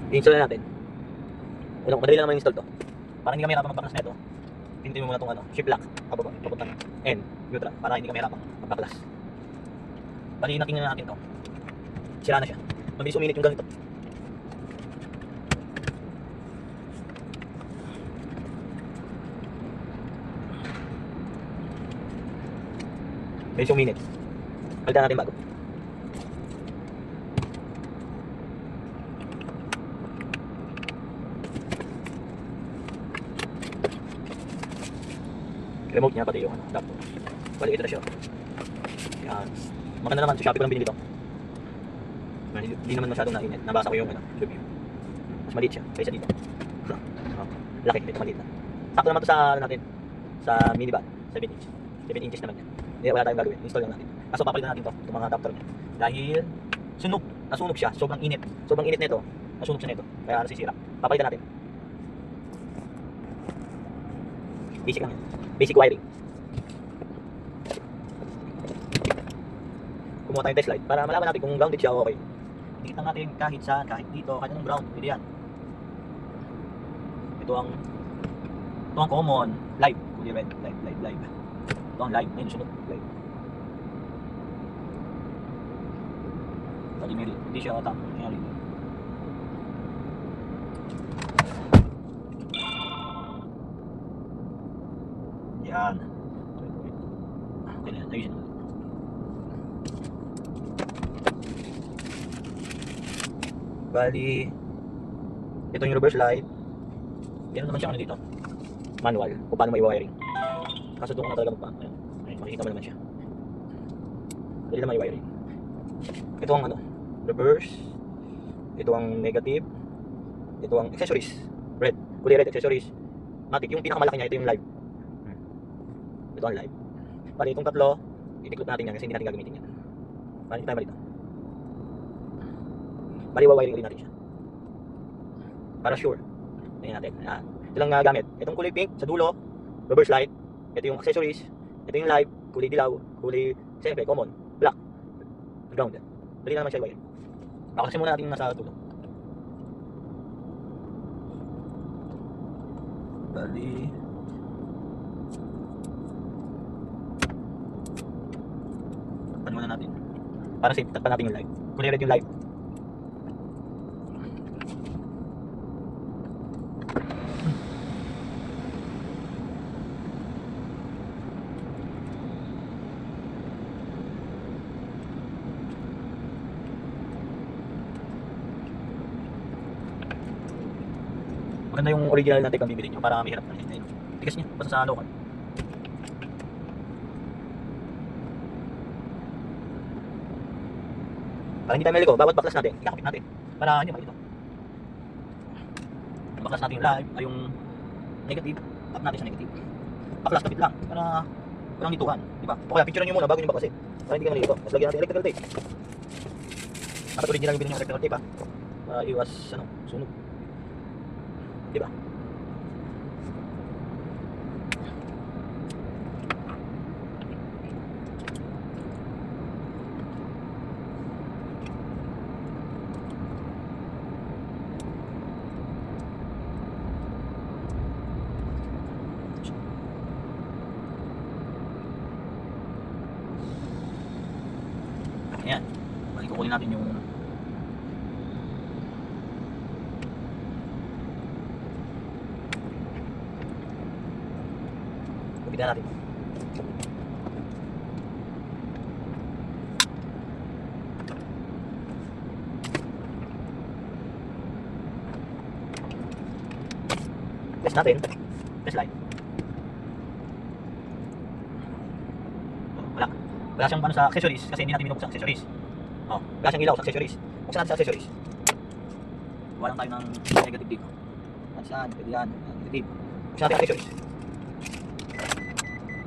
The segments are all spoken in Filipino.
I-install na natin. Unang madali lang naman install to. Para hindi ka mahirapan magpaklas nito. Pindutin mo muna itong shift lock papuntang N neutral para hindi ka mahirapan magpaklas. Bali natingnan natin to. Sira na siya. Mabilis uminit yung ganito. Mabilis uminit. Palitan natin bago. Remote niya pati yung laptop. Bali ito na siya. Yan. Maganda naman, sa Shopee ko lang binili ito. Hindi naman masyadong nainit. Nabasa ko yung review. Mas maliit siya kaysa dito. Laki, ito maliit na. Sakto naman ito sa natin. Sa minivan, 7 inch. 7 inches naman yan. Hindi, wala tayong gagawin. Install lang natin. Kaso papalitan natin ito, itong mga adapter niya. Dahil nasunog siya. Sobrang init. Sobrang init nito. Nasunog siya nito. Kaya nasisira. Papalitan natin. Basic lang yan. Basic wiring. Kumuha tayong test light para malaman natin kung grounded siya o okay. Tingnan natin kahit saan, kahit dito, kahit anong ground, pwede yan. Ito ang common, live, kulay red, live. Ito ang live, ayun sunod, live. Pwede merit, hindi siya tap, kaya rin. Yan. Okay na, ayusin natin. Bali, ito yung reverse light. Yan naman siya dito. Manual, kung paano mai-wiring. Kaso doon ko na talaga magpa. Ayun, makikita mo naman siya. Dali na mai-wiring. Ito ang reverse. Ito ang negative. Ito ang accessories. Red, kulay red accessories. Matic, yung pinakamalaki niya, ito yung live. Ito ang live. Bali, itong tatlo, itiklop natin yan kasi hindi natin gagamitin yan. Bali, tayo malito. Bali, wiring ulit natin siya. Para sure. Tingnan natin. Ayan. Ito lang gamit. Itong kulay pink sa dulo, reverse light. Ito yung accessories. Ito yung live, kulay dilaw, kulay, siyempre, common, black, ground. Dali na naman siya wiring. Pakalasin muna natin yung nasa dulo. Bali, takpan muna natin. Para safe, takpan natin yung live. Kulay red yung live. Maganda yung original natin kung bibili nyo para mahirap na rin. Tigas niya, basta sa local. Para hindi tayo maligo, bawat baklas natin, ikakapit natin. Para hindi malito. Baklas natin yung live, ay yung negative, tap natin sa negative. Baklas kapit lang, para walang nituhan, di ba? O kaya picturean nyo muna bago nyo baklasin. Para hindi kayo malito. Tapos lagyan natin electrical tape. Dapat original yung bilhin yung electrical tape ha. Para iwas, sunog. Diba? Ayan. Balik kukunin natin yung kupitan natin. Test natin. Test light. Wala siyang sa accessories kasi hindi natin binubuksan accessories. Wala siyang ilaw sa accessories. Buksan natin sa accessories. Gawa lang tayo ng negative dito. Saan? Pwede yan. Negative. Buksan natin accessories.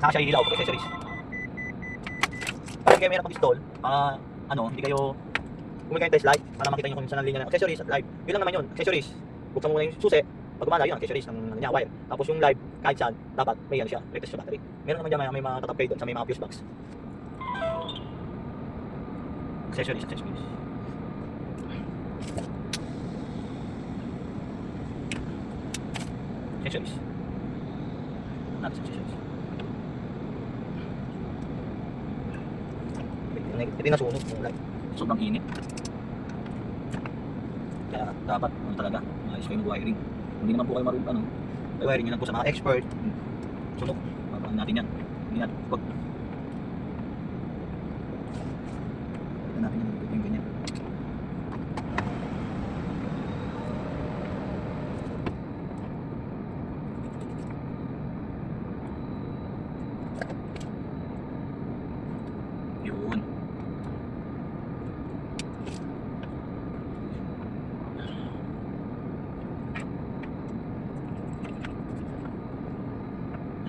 Saka siya ilaw pag accessories. Para hindi kayo mayroon mag-install, hindi kayo bumili kayo test light para makita nyo kung saan ang linya ng accessories at live. Yun lang naman yun, accessories. Buksan mo muna yung susi. Pag gumana yun, accessories ng niya wire. Tapos yung live, kahit saan, dapat may siya, retest sa battery. Meron naman dyan may mga tatap kayo doon sa may mga fuse box. Accessories. accessories. Natin sa accessories. Ito yung nasunog yung light. Sobrang init. Kaya dapat ano talaga, maayos kayo mag-wiring. Hindi naman po kayo marunong ano, wiring nyo lang po sa mga expert. Sunog, papahan natin yan. Hindi natin, wag. Pagkita natin yan, ito yung ganyan. Yun.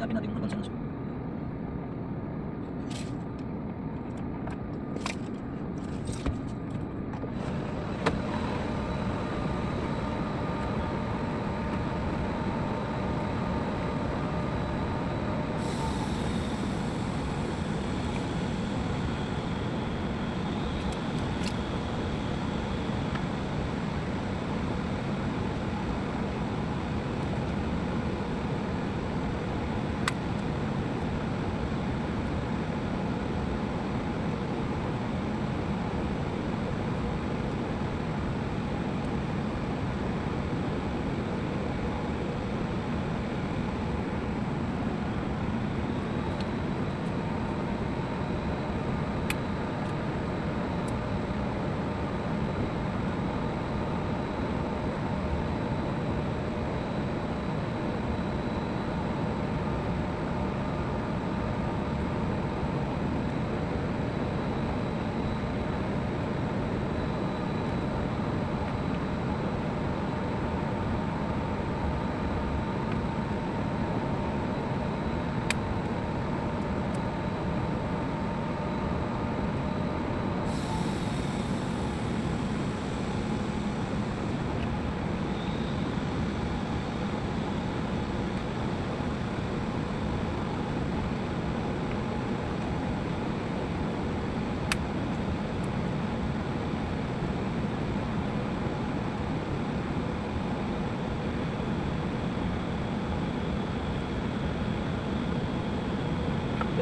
Hanapin natin kung hanggang saan nasunog.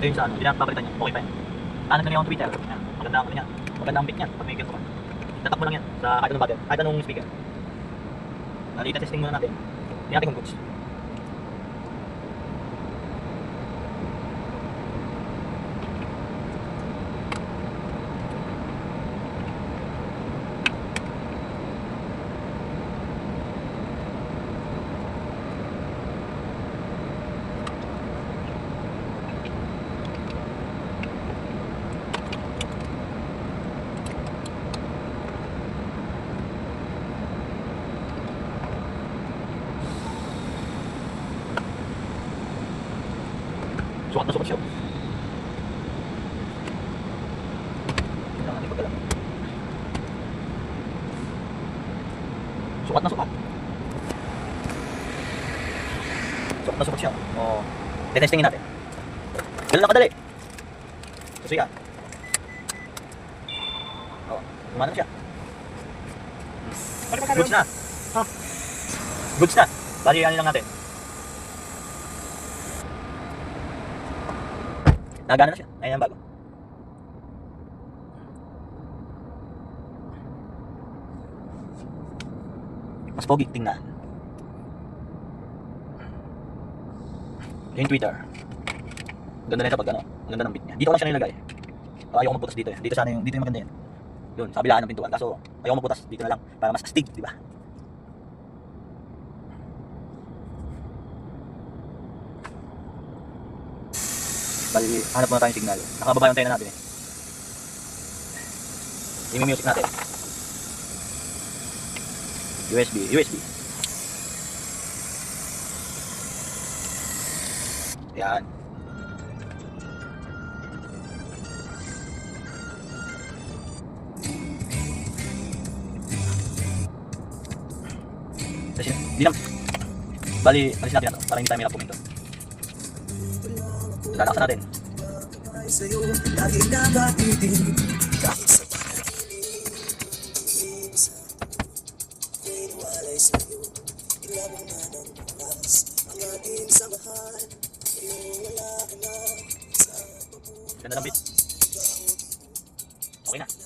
Ito yung sa ano, pinapapalitan niya. Okay pa yan. Tanan na niya yung Twitter. Yan. Maganda ang ano niya. Maganda ang beat niya pag may gear ko pa. Tatakbo lang yan sa kahit anong button, kahit anong speaker. Ita-testing muna natin. Hindi natin kung goods. Sukat na sukat siya. Tingnan natin pagkala. Sukat na sukat. Sukat na sukat siya. O, testingin natin. Ganun lang kadali. So yan. O, gumana na siya. Goods na. Goods na. Bali, ano lang natin. Nagana na siya. Ayan ang bago. Mas pogi tingnan. Yung Twitter. Ganda na ito pag ano. Ang ganda ng beat niya. Dito ko lang siya nilagay. Ayoko magputas dito eh. Dito sana yung, dito yung maganda yan. Doon, sa kabilaan ng pintuan. Kaso ayoko magputas dito na lang para mas astig, di ba? Bali, hanap muna tayong signal. Nakababa yung antena natin eh. I-music natin. USB. Yan. Kasi, di na. Bali, alisin natin ito para hindi tayo may kuminto. Lalaksan natin. Ganda ng beat. Okay na.